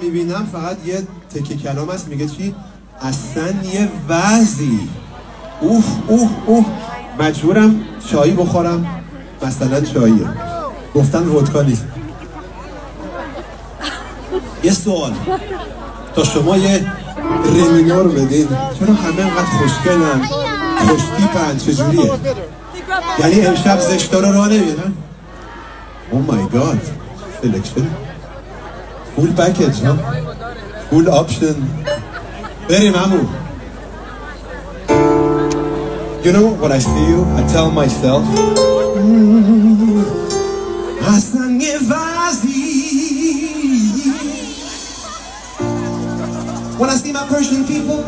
میبینم فقط یه تکه کلام هست میگه چی؟ اصلا یه وضعی اوف اوف اوف مجبورم چایی بخورم مثلا چاییه گفتن ودکا نیست. یه سوال تا شما یه رمینور بدین چرا همه انقدر خوشگلن خوشتیپن چجوریه؟ یعنی امشب زشتا رو راه نمیرن؟ او مای گاد سلکشن فول پکیج ها فول آپشن بریم عمو. You know what I see you? I tell myself اصلا یه وضعی. When I see my Persian people